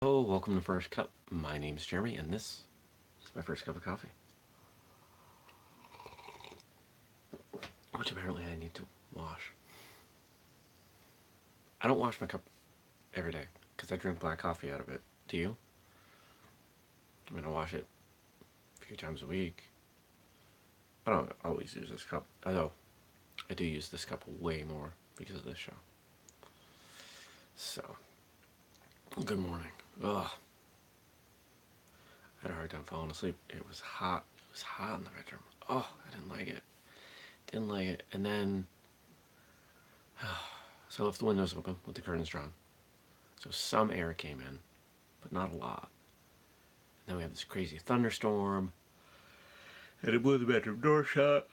Oh, welcome to First Cup. My name's Jeremy, and this is my first cup of coffee, which apparently I need to wash. I don't wash my cup every day because I drink black coffee out of it. Do you? I wash it a few times a week. I don't always use this cup, although I do use this cup way more because of this show. So, good morning. Ugh. I had a hard time falling asleep. It was hot. It was hot in the bedroom. Oh, I didn't like it. Didn't like it. And then, so I left the windows open with the curtains drawn. So some air came in, but not a lot. And then we had this crazy thunderstorm, and it blew the bedroom door shut.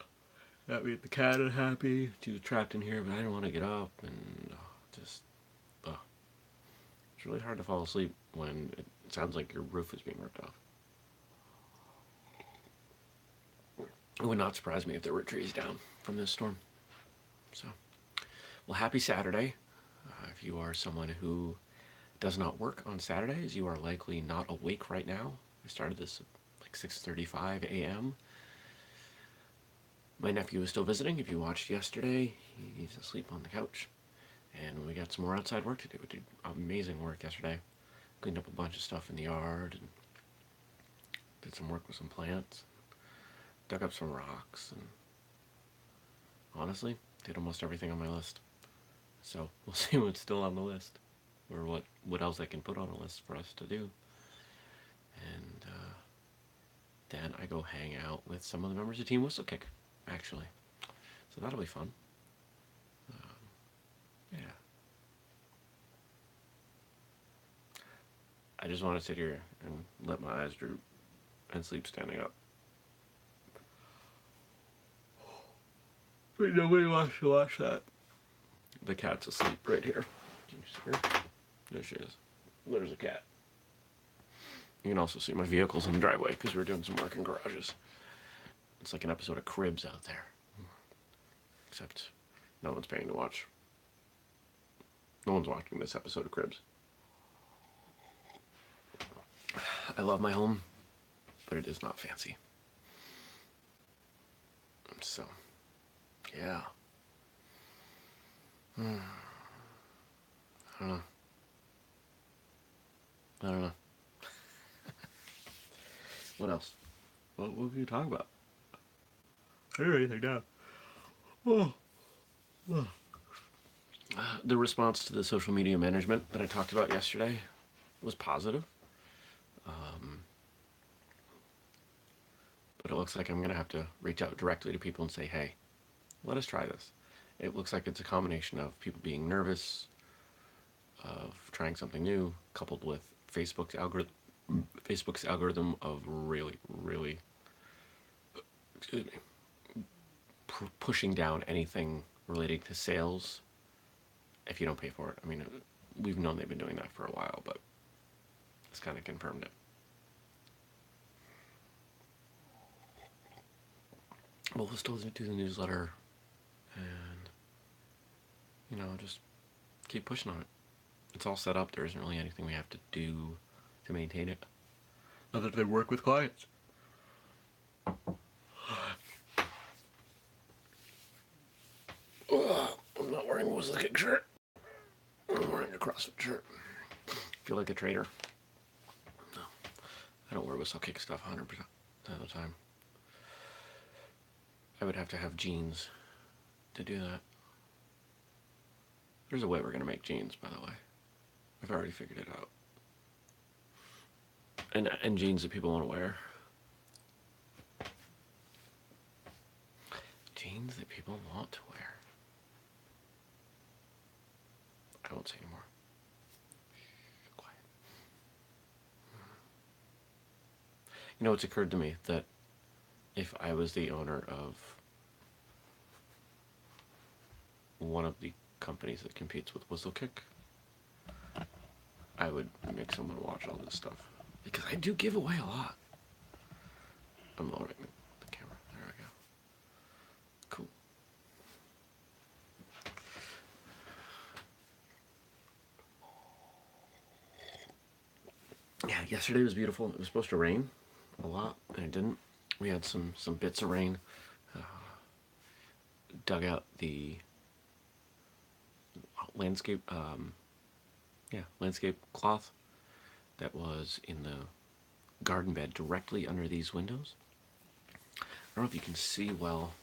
That made the cat unhappy. She was trapped in here, but I didn't want to get up, and it's really hard to fall asleep when it sounds like your roof is being ripped off. It would not surprise me if there were trees down from this storm. So, well, happy Saturday. If you are someone who does not work on Saturdays, you are likely not awake right now. I started this at like 6:35 a.m. My nephew is still visiting. If you watched yesterday, he's asleep on the couch. And we got some more outside work to do. We did amazing work yesterday. Cleaned up a bunch of stuff in the yard and did some work with some plants. Dug up some rocks and honestly, did almost everything on my list. So we'll see what's still on the list or what else I can put on a list for us to do. And then I go hang out with some of the members of Team Whistlekick, actually. So that'll be fun. Yeah. I just want to sit here and let my eyes droop and sleep standing up. But nobody wants to watch that. The cat's asleep right here. Can you see her? There she is. There's a cat. You can also see my vehicles in the driveway because we're doing some work in garages. It's like an episode of Cribs out there. Except no one's paying to watch. No one's watching this episode of Cribs. I love my home, but it is not fancy. So, yeah. I don't know. I don't know. What else? What can you talk about? I don't know anything down. The response to the social media management that I talked about yesterday was positive. But it looks like I'm going to have to reach out directly to people and say, hey, let us try this. It looks like it's a combination of people being nervous, of trying something new, coupled with Facebook's algorithm of really, really, pushing down anything relating to sales if you don't pay for it. I mean, we've known they've been doing that for a while, but it's kind of confirmed it. But we'll still do the newsletter and, just keep pushing on it. It's all set up. There isn't really anything we have to do to maintain it other than work with clients. I'm not wearing a Whistlekick shirt. I'm wearing a CrossFit shirt. Feel like a traitor. No, I don't wear Whistlekick stuff 100% of the time. I would have to have jeans to do that. There's a way we're going to make jeans, by the way. I've already figured it out. And jeans that people want to wear. Jeans that people want to wear. I won't say anymore. Shh, quiet. It's occurred to me that if I was the owner of one of the companies that competes with Whistlekick, I would make someone watch all this stuff. Because I do give away a lot. I'm lowering the camera. There we go. Cool. Yeah, yesterday was beautiful. It was supposed to rain a lot, and it didn't. We had some bits of rain. Dug out the landscape, landscape cloth that was in the garden bed directly under these windows. I don't know if you can see well,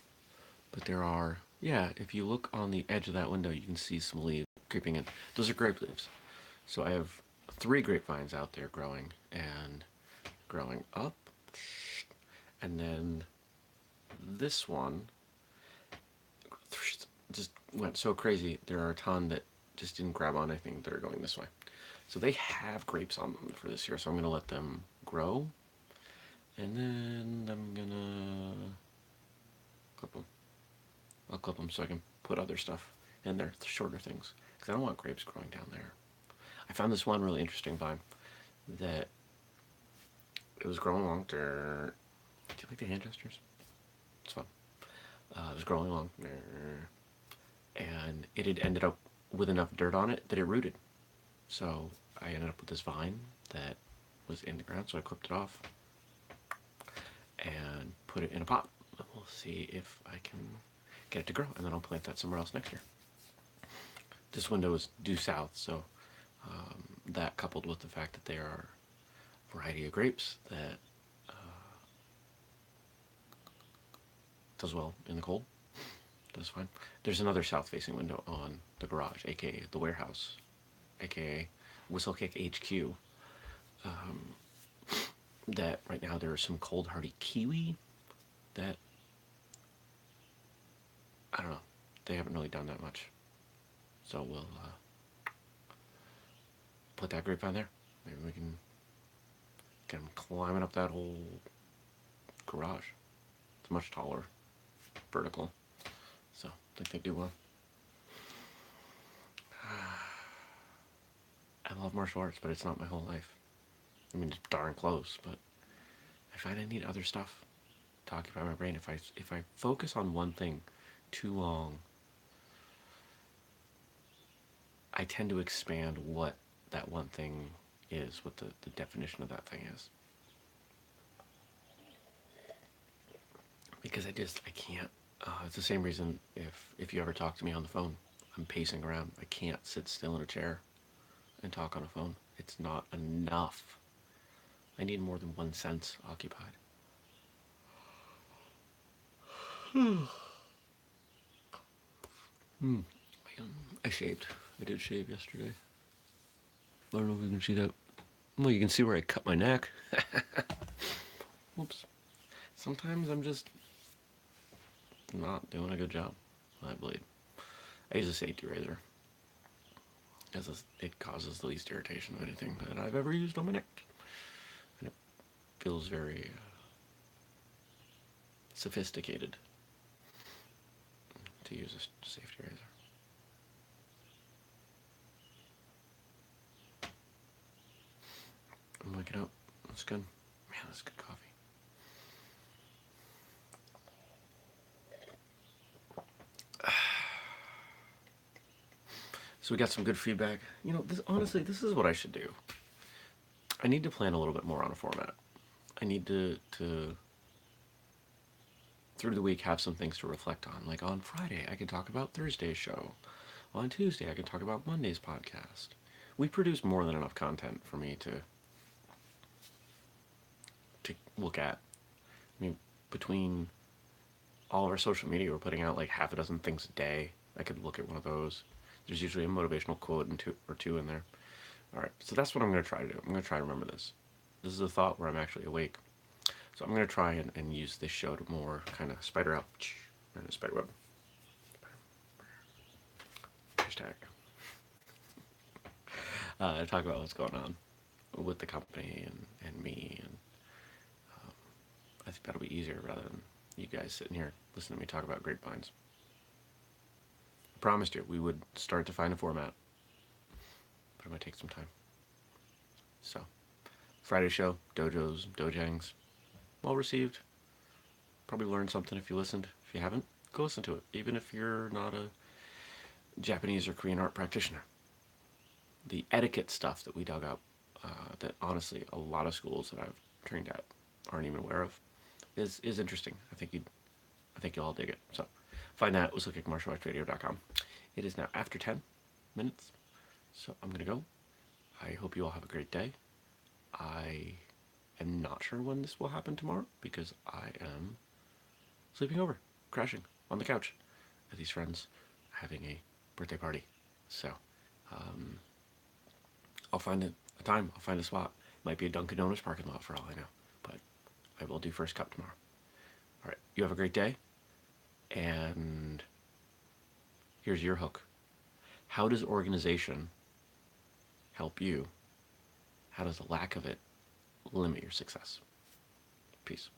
but there are, yeah, if you look on the edge of that window, you can see some leaves creeping in. Those are grape leaves. So I have 3 grapevines out there growing and growing up. And then this one just went so crazy. There are a ton that just didn't grab on anything that are going this way. So they have grapes on them for this year, so I'm going to let them grow. And then I'm going to clip them. I'll clip them so I can put other stuff in there, the shorter things. Because I don't want grapes growing down there. I found this one really interesting vine that it was growing along. Do you like the hand gestures? It's fun. It was growing along. And it had ended up with enough dirt on it that it rooted. So I ended up with this vine that was in the ground, so I clipped it off and put it in a pot. We'll see if I can get it to grow, and then I'll plant that somewhere else next year. This window is due south, so that coupled with the fact that there are a variety of grapes that does well in the cold. That's fine. There's another south-facing window on the garage, aka the warehouse, aka Whistlekick HQ. That right now there are some cold hardy kiwi that I don't know. They haven't really done that much, so we'll put that grapevine there. Maybe we can get them climbing up that whole garage. It's much taller, vertical, so I think they do well. I love martial arts, but it's not my whole life. I mean, it's darn close, but I find I need other stuff to occupy my brain. If I focus on one thing too long, I tend to expand what that one thing is, what the definition of that thing is. Because I can't. It's the same reason if you ever talk to me on the phone, I'm pacing around. I can't sit still in a chair and talk on a phone. It's not enough. I need more than one sense occupied. I shaved. I did shave yesterday. I don't know if you can see that. Well, you can see where I cut my neck. Whoops. Sometimes I'm just not doing a good job with that blade. I use a safety razor, as it causes the least irritation of anything that I've ever used on my neck. And it feels very sophisticated to use a safety razor. I'm waking up. That's good. Man, that's good coffee. So we got some good feedback. You know, honestly, this is what I should do. I need to plan a little bit more on a format. I need to through the week have some things to reflect on. Like on Friday, I can talk about Thursday's show. On Tuesday, I can talk about Monday's podcast. We produce more than enough content for me to look at. I mean, between all of our social media, we're putting out like half a dozen things a day. I could look at one of those. There's usually a motivational quote or two in there. All right, so that's what I'm going to try to do. I'm going to try to remember this. This is a thought where I'm actually awake. So I'm going to try and use this show to more kind of spider out. And a spider web. Hashtag. Talk about what's going on with the company and me. And I think that'll be easier rather than you guys sitting here listening to me talk about grapevines. I promised you we would start to find a format, but it might take some time. So, Friday show, dojos, dojangs, well received. Probably learned something if you listened. If you haven't, go listen to it, even if you're not a Japanese or Korean art practitioner. The etiquette stuff that we dug up that honestly a lot of schools that I've trained at aren't even aware of is interesting. I think you'll all dig it. So find that at whistlekickmartialartsradio.com. It is now after 10 minutes, so I'm gonna go. I hope you all have a great day. I am not sure when this will happen tomorrow because I am sleeping over, crashing on the couch with these friends having a birthday party. So I'll find a time, I'll find a spot. Might be a Dunkin' Donuts parking lot for all I know, but I will do first cup tomorrow. All right, you have a great day, and here's your hook. How does organization help you? How does the lack of it limit your success? Peace.